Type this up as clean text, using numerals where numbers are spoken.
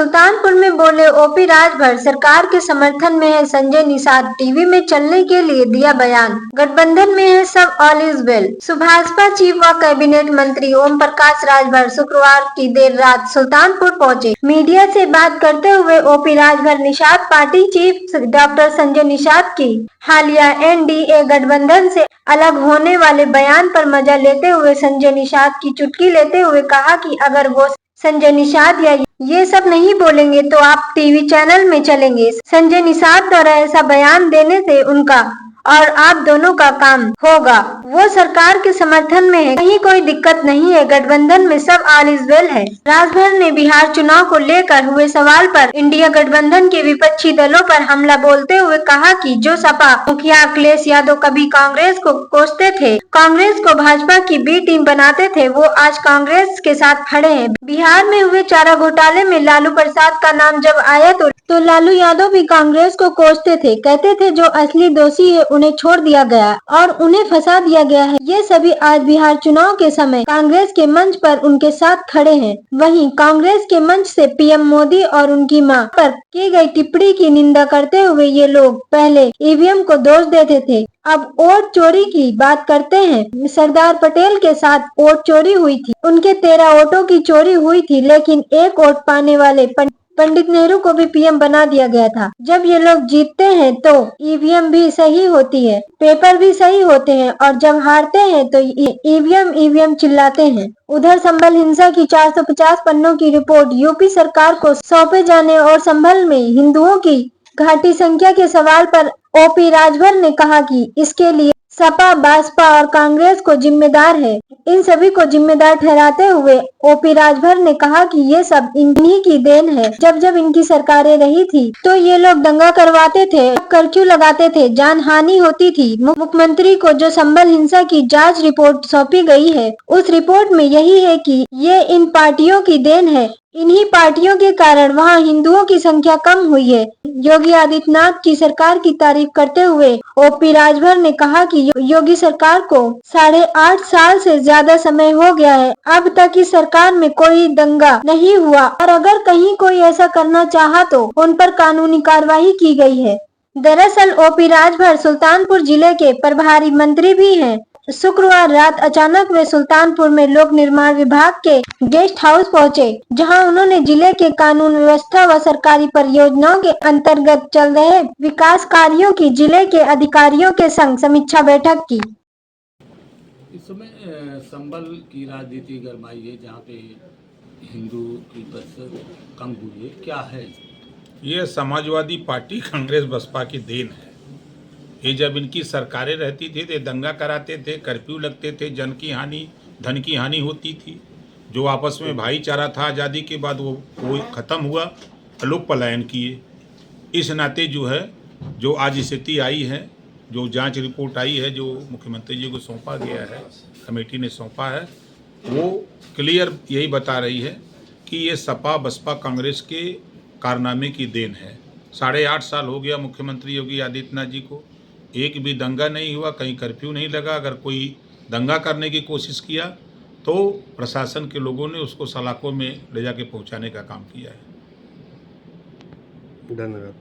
सुल्तानपुर में बोले ओपी राजभर, सरकार के समर्थन में है संजय निषाद, टीवी में चलने के लिए दिया बयान, गठबंधन में है सब, all is well. Subhaspa chief व कैबिनेट मंत्री ओम प्रकाश राजभर शुक्रवार की देर रात सुल्तानपुर पहुंचे। मीडिया से बात करते हुए OP Rajbhar Nishad party chief doctor Sanjay Nishad की हालिया एनडीए गठबंधन से अलग होने वाले बयान पर मजा लेते हुए संजय निषाद की चुटकी लेते हुए कहा कि अगर वो संजय निषाद या ये सब नहीं बोलेंगे तो आप टीवी चैनल में चलेंगे। संजय निषाद द्वारा ऐसा बयान देने से उनका और आप दोनों का काम होगा। वो सरकार के समर्थन में है, कहीं कोई दिक्कत नहीं है, गठबंधन में सब, ऑल इज वेल है। राजभर ने बिहार चुनाव को लेकर हुए सवाल पर इंडिया गठबंधन के विपक्षी दलों पर हमला बोलते हुए कहा कि जो सपा मुखिया अखिलेश यादव कभी कांग्रेस को कोसते थे, कांग्रेस को भाजपा की बी टीम बनाते थे, वो आज कांग्रेस के साथ खड़े हैं। बिहार में हुए चारा घोटाले में लालू प्रसाद का नाम जब आया तो लालू यादव भी कांग्रेस को कोसते थे, कहते थे जो असली दोषी है उन्हें छोड़ दिया गया और उन्हें फंसा दिया गया है। ये सभी आज बिहार चुनाव के समय कांग्रेस के मंच पर उनके साथ खड़े हैं। वहीं कांग्रेस के मंच से पीएम मोदी और उनकी मां पर की गई टिप्पणी की निंदा करते हुए ये लोग पहले ईवीएम को दोष देते थे, अब वोट चोरी की बात करते हैं। सरदार पटेल के साथ वोट चोरी हुई थी, उनके 13 वोटों की चोरी हुई थी, लेकिन एक वोट पाने वाले पंडित नेहरू को भी पीएम बना दिया गया था। जब ये लोग जीतते हैं तो ईवीएम भी सही होती है, पेपर भी सही होते हैं और जब हारते हैं तो ईवीएम चिल्लाते हैं। उधर संभल हिंसा की 450 पन्नों की रिपोर्ट यूपी सरकार को सौंपे जाने और संभल में हिंदुओं की घाटी संख्या के सवाल पर ओपी राजभर ने कहा कि इसके लिए सपा, बसपा और कांग्रेस को जिम्मेदार है। इन सभी को जिम्मेदार ठहराते हुए ओपी राजभर ने कहा कि ये सब इन्हीं की देन है। जब इनकी सरकारें रही थी तो ये लोग दंगा करवाते थे, कर्फ्यू लगाते थे, जान हानि होती थी। मुख्यमंत्री को जो संभल हिंसा की जांच रिपोर्ट सौंपी गई है, उस रिपोर्ट में यही है कि ये इन पार्टियों की देन है। इन्हीं पार्टियों के कारण वहां हिंदुओं की संख्या कम हुई है। योगी आदित्यनाथ की सरकार की तारीफ करते हुए ओपी राजभर ने कहा कि योगी सरकार को 8.5 साल से ज्यादा समय हो गया है, अब तक इस सरकार में कोई दंगा नहीं हुआ और अगर कहीं कोई ऐसा करना चाहा तो उन पर कानूनी कार्रवाई की गई है। दरअसल ओपी राजभर सुल्तानपुर जिले के प्रभारी मंत्री भी हैं। शुक्रवार रात अचानक वे सुल्तानपुर में लोक निर्माण विभाग के गेस्ट हाउस पहुंचे, जहां उन्होंने जिले के कानून व्यवस्था व सरकारी परियोजनाओं के अंतर्गत चल रहे विकास कार्यों की जिले के अधिकारियों के संग समीक्षा बैठक की। इस समय संभल की राजनीति गरमाई है, जहाँ पे हिंदू की प्रतिशत कम हुई है, क्या है? ये समाजवादी पार्टी, कांग्रेस, बसपा की देन है। ये जब इनकी सरकारें रहती थी तो दंगा कराते थे, कर्फ्यू लगते थे, जन की हानि, धन की हानि होती थी। जो आपस में भाईचारा था आज़ादी के बाद वो ख़त्म हुआ, लोग पलायन किए। इस नाते जो है, जो आज स्थिति आई है, जो जांच रिपोर्ट आई है, जो मुख्यमंत्री जी को सौंपा गया है, कमेटी ने सौंपा है, वो क्लियर यही बता रही है कि ये सपा, बसपा, कांग्रेस के कारनामे की देन है। 8.5 साल हो गया मुख्यमंत्री योगी आदित्यनाथ जी को, एक भी दंगा नहीं हुआ, कहीं कर्फ्यू नहीं लगा। अगर कोई दंगा करने की कोशिश किया तो प्रशासन के लोगों ने उसको सलाखों में ले जाके पहुंचाने का काम किया है। धन्यवाद।